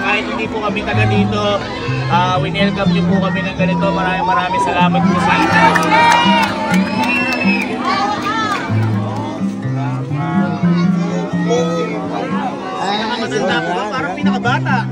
Kahit hindi po kami taga dito, winelcome niyo po kami ng ganito. Maraming salamat po sa inyo. Pinakamatanda po ba? Parang pinakabata.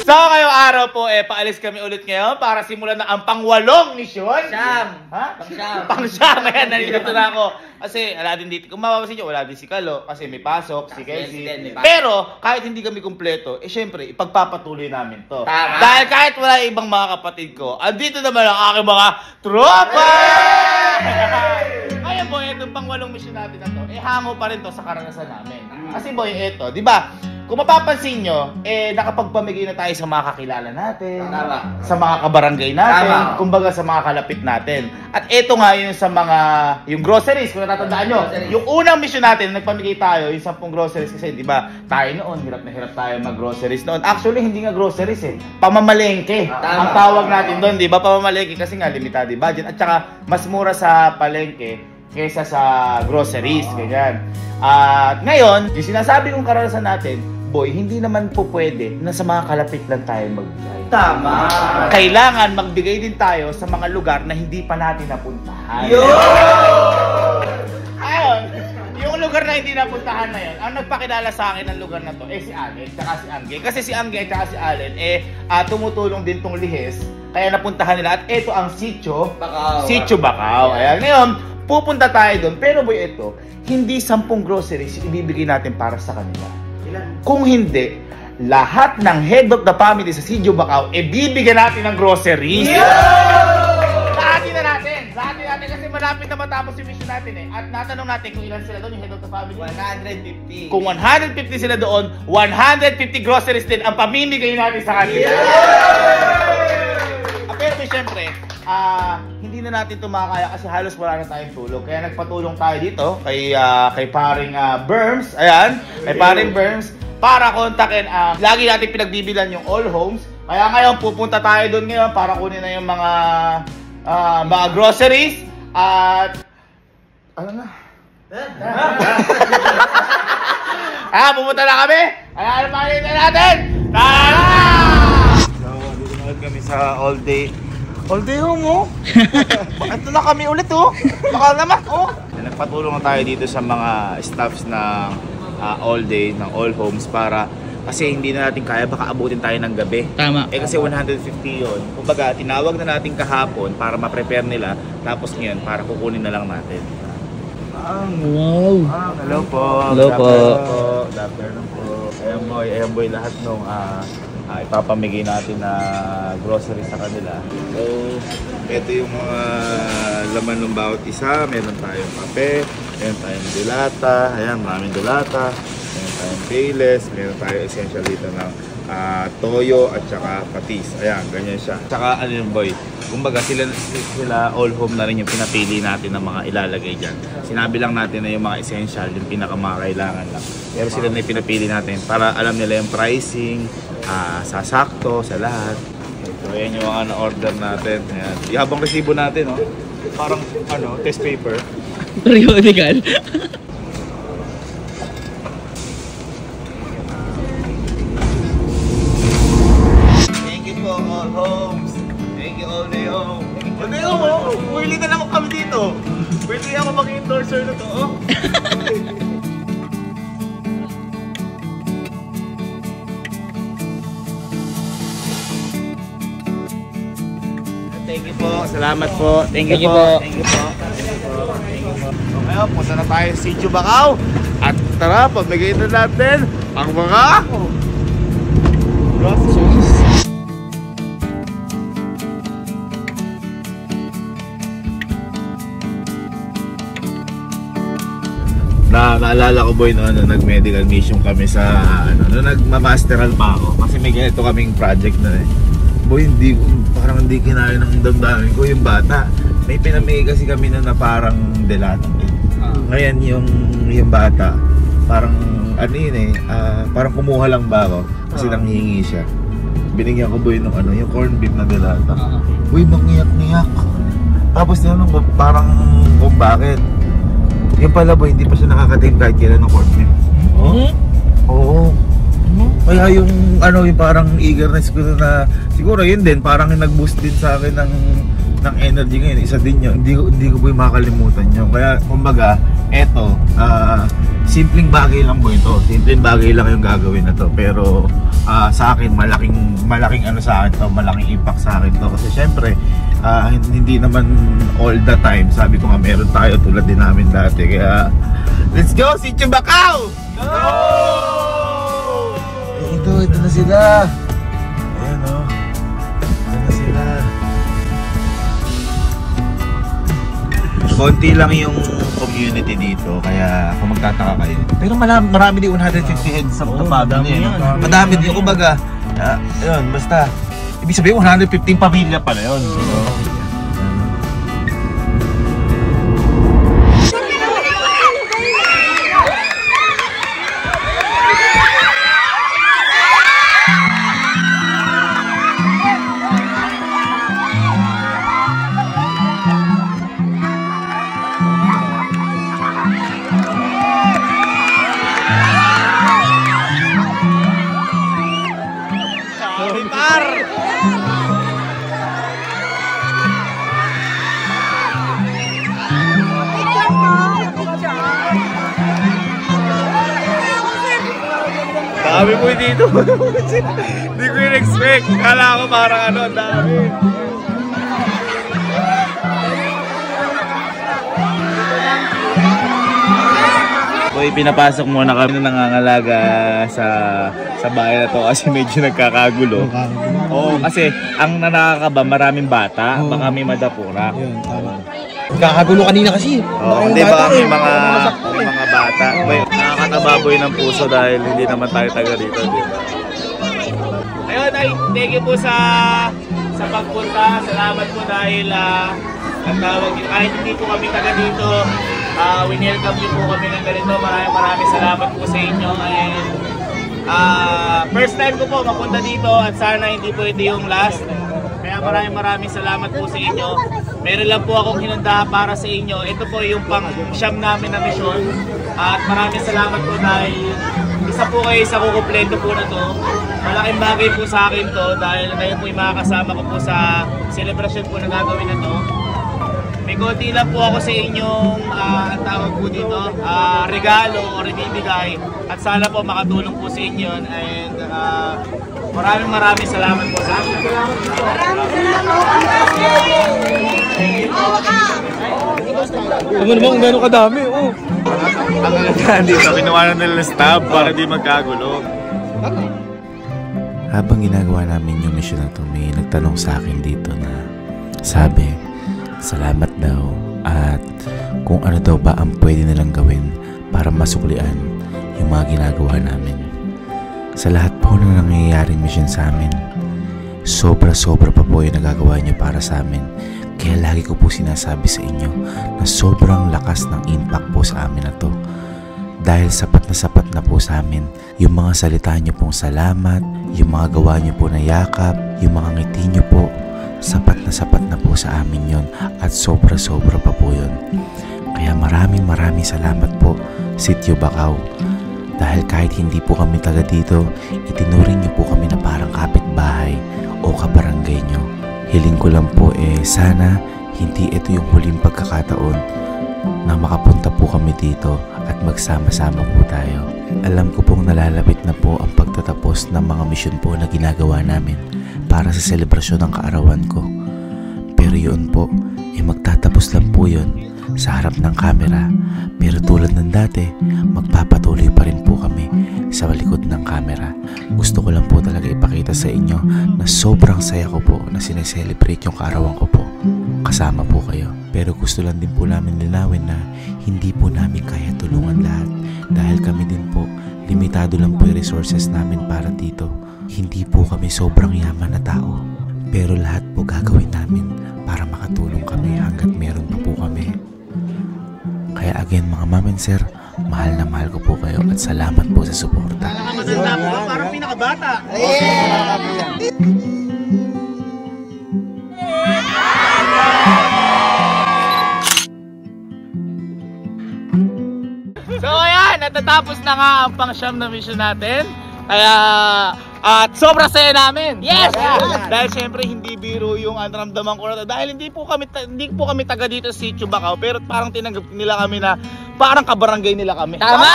So, ngayong araw po, paalis kami ulit ngayon para simulan na ang pang-8 misyon. Siyam! Ha? Pang-siyam! Pang-siyam! Ayan, nandito na ako. Kasi, wala din dito. Kung mapapasin nyo, wala din si Kalo. Kasi may pasok, si Kelsey. Pero, kahit hindi kami kumpleto, syempre, ipagpapatuloy namin to. Tama. Dahil kahit wala ibang mga kapatid ko, andito naman ang aking mga tropa! Ngayon, boy, itong pang-8 misyon natin na to, hango pa rin to sa karanasan namin. Kasi, boy, ito, di ba? Kung mapapansin nyo, nakapagpamigay na tayo sa mga kakilala natin, Tama. sa mga kabarangay natin, Tama. kumbaga sa mga kalapit natin. At ito nga yung sa mga, yung groceries, kung natatandaan nyo, yung unang mission natin, nagpamigay tayo, yung 10 groceries kasi, di ba, tayo noon, hirap na hirap tayo mag-groceries noon. Actually, hindi nga groceries pamamalengke. Tama. Ang tawag natin doon, di ba, pamamalengke kasi nga, limitado budget. At saka, mas mura sa palengke kaysa sa groceries, ganyan. At ngayon, yung sinasabi kong karanasan natin, boy, hindi naman po pwede na sa mga kalapit lang tayo magbigay. Tama! Kailangan magbigay din tayo sa mga lugar na hindi pa natin napuntahan. Ayun, yung lugar na hindi napuntahan na yun, ang nagpakilala sa akin ng lugar na to, si Allen, tsaka si Angge. Kasi si Angge at si Allen, tumutulong din tong Lihes, kaya napuntahan nila. At ito ang Sitio Bacau. Ayan, ngayon, pupunta tayo doon. Pero boy, ito, hindi 10 groceries ibibigay natin para sa kanila. Kung hindi, lahat ng head of the family sa Sitio Bacau, bibigyan natin ng groceries. Lahatin na natin kasi malapit na matapos yung mission natin At natanong natin kung ilan sila doon, yung head of the family. 150. Kung 150 sila doon, 150 groceries din ang pamimigay natin sa kanila. Pero siyempre, hindi na natin ito makakaya kasi halos wala na tayong tulog. Kaya nagpatulong tayo dito kay paring Berms. Ayan, kay paring Berms para kontakin lagi natin pinagbibilan yung All Homes. Kaya ngayon pupunta tayo doon ngayon para kunin na yung mga groceries at ano na? Pupunta na kami. Ano makikita natin? Tara! So, dito na ulit kami sa all day home Ito na kami ulit Baka naman Nagpatulong na tayo dito sa mga staffs ng all day, ng All Homes para kasi hindi na natin kaya, baka abutin tayo ng gabi. Tama. Kasi 150 yun. Kumbaga, tinawag na natin kahapon para ma-prepare nila. Tapos ngayon, para kukunin na lang natin. Wow! Hello po. Hello po. Good afternoon po. Ayan boy, lahat nung ipapamigay natin na groceries sa kanila. So, ito yung mga laman ng bawat isa. Meron tayong kape, meron tayong dilata, ayan, maraming dilata, meron tayong payless, meron tayong essential dito ng toyo at saka patis. Ayan, ganyan siya. Tsaka ano yung boy, kumbaga sila All Home na rin yung pinapili natin ng mga ilalagay dyan. Sinabi lang natin na yung mga essential, yung pinakamakailangan lang. Pero sila na yung pinapili natin para alam nila yung pricing, sasakto sa lahat. So ayan yung mga na-order natin. Ayan. Habang resibo natin, parang test paper. Periodical. Thank you po, All Homes. Thank you, All Day Home. All Day Home, pwede na naman kami dito. Pwede ako mag-endorser na to, Thank you po. Salamat po. Thank you po. Thank you po. So ngayon, punta na tayo sa Sitio Bacau. At tara, pamigay na natin ang mga groceries. Naalala ko boy nag-medical mission kami sa nagma-masteral pa ako kasi may ganito kaming project na boy, parang hindi kinaya ng damdamin ko yung bata. May pinamigay kasi kami na parang delata. Ngayon yung bata, parang parang kumuha lang ba ako kasi nanghihingi siya. Binigyan ko boy ng yung corn beef na delata. Boy, mangiyak-ngiyak. Tapos parang kung bakit. Yung pala boy, hindi pa siya nakakatake kahit kailan ng court name. Oh? Oo. Kaya yung ano, yung parang eagerness ko na siguro yun din, parang nag-boost din sa akin ng energy ngayon. Isa din yun. Hindi ko po yung makakalimutan yun. Kaya kumbaga, eto, simpleng bagay lang po ito. Simpleng bagay lang yung gagawin na to. Pero sa akin, malaking ano sa akin to, malaking impact sa akin to. Kasi syempre, hindi naman all the time. Sabi ko nga, meron tayo tulad din namin dati. Kaya, let's go! Sitio Bacau! Go! Ito na sila. Ayan o. Ito na sila. Konti lang yung community dito, kaya kung magtataka kayo. Pero marami din 150 heads sa family. Madami din, kumbaga. Ayun, basta. Ibig sabihin 115 pamilya pala yun. Dami po dito. Hindi ko yung expect. Kala ko parang ano, ang dami. Boy, pinapasok muna kami nangangalaga sa bahay na to kasi medyo nagkakagulo. Oo, kasi ang nakakaba maraming bata, baka may madapura. Kakagulo kanina kasi. Oo, hindi ba may mga bata? Boy, nakakatababoy ng puso dahil hindi naman tayo taga dito. Ayun, thank you po sa pagpunta. Salamat po dahil ang tawag yun, kahit hindi po kami taga dito, winelcome din po kami ng ganito. Maraming salamat po sa inyo. And first time ko po mapunta dito at sana hindi po ito yung last. Kaya maraming salamat po sa inyo. Meron lang po akong hinanda para sa inyo. Ito po yung pang-siyam namin na misyon. At maraming salamat po dahil isa po kayo sa kukumpleto po na to. Malaking bagay po sa akin to dahil kayo po yung makakasama ko po sa celebration po na gagawin na to. May konti lang po ako sa inyong ang tawag po dito, regalo o ibibigay at sana po makatulong po sa inyo and maraming salamat po sa akin. Ano naman kung gano'ng kadami? Oh. Ang alagaan dito, kinuha na nila staff para di magkagulo. Habang ginagawa namin yung mission na to, may nagtanong sa akin dito na sabi, salamat daw at kung ano daw ba ang pwede nilang gawin para masuklian yung mga ginagawa namin. Sa lahat po na nangyayaring mission sa amin, sobra pa po yung nagagawa niyo para sa amin. Kaya lagi ko po sinasabi sa inyo na sobrang lakas ng impact po sa amin na to. Dahil sapat na po sa amin yung mga salita niyo pong salamat, yung mga gawa niyo po na yakap, yung mga ngiti niyo po, sapat na po sa amin yon at sobra pa po yun. Kaya maraming salamat po, Sitio Bacau. Dahil kahit hindi po kami taga dito, itinuring niyo po kami na parang kapitbahay o kabarangay niyo. Hiling ko lang po sana hindi ito yung huling pagkakataon na makapunta po kami dito at magsama-sama po tayo. Alam ko pong nalalapit na po ang pagtatapos ng mga misyon po na ginagawa namin para sa selebrasyon ng kaarawan ko. Pero yun po, magtatapos lang po yun sa harap ng kamera. Pero tulad ng dati, magpapatuloy pa rin po kami sa likod ng kamera. Gusto ko lang po talaga ipakita sa inyo na sobrang saya ko po na sineselebrate yung kaarawan ko po. Kasama po kayo. Pero gusto lang din po namin linawin na hindi po namin kaya tulungan lahat. Dahil kami din po, limitado lang po yung resources namin para dito. Hindi po kami sobrang yaman na tao. Pero lahat po gagawin namin para makatulong kami hanggat meron pa po kami. Kaya again mga ma'am and sir, mahal na mahal ko po kayo at salamat po sa suporta. Matanda po ka, parang pinakabata. Yeah! at natapos na nga ang pang-siyam na mission natin. Kaya at sobrang saya namin. Yes! Dahil syempre hindi biro yung naramdaman ko na to. Dahil hindi po kami taga dito sa Sitio Bacau, pero parang tinanggap nila kami na parang kabarangay nila kami. Tama!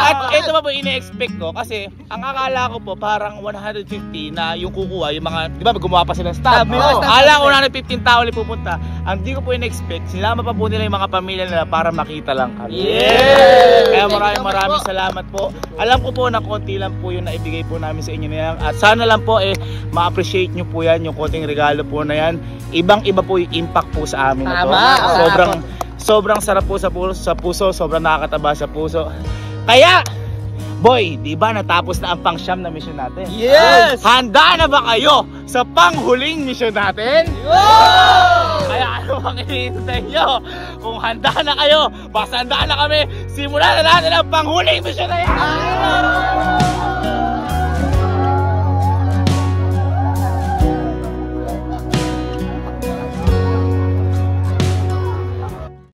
At ito pa po ine-expect ko kasi ang akala ko po parang 150 na yung kukuha, yung mga, di ba gumawa pa sila ng staff. Akala ko 115 tao ulit pupunta. Ang di ko po ine-expect, sinama pa po nila yung mga pamilya nila para makita lang kami. Yeah! Kaya maraming salamat po. Alam ko po na konti lang po yung naibigay po namin sa inyo na yan. At sana lang po ma-appreciate nyo po yan, yung konting regalo po na yan. Ibang-iba po yung impact po sa amin na to. Sobrang sarap po sa puso, sobrang nakakataba sa puso. Kaya, boy, di ba natapos na ang pang-siyam na mission natin? Yes! Handa na ba kayo sa panghuling mission natin? Wow! Kaya ano bang hinihintay nyo? Kung handa na kayo, basta handa na kami, simulan na natin ang panghuling mission na yan!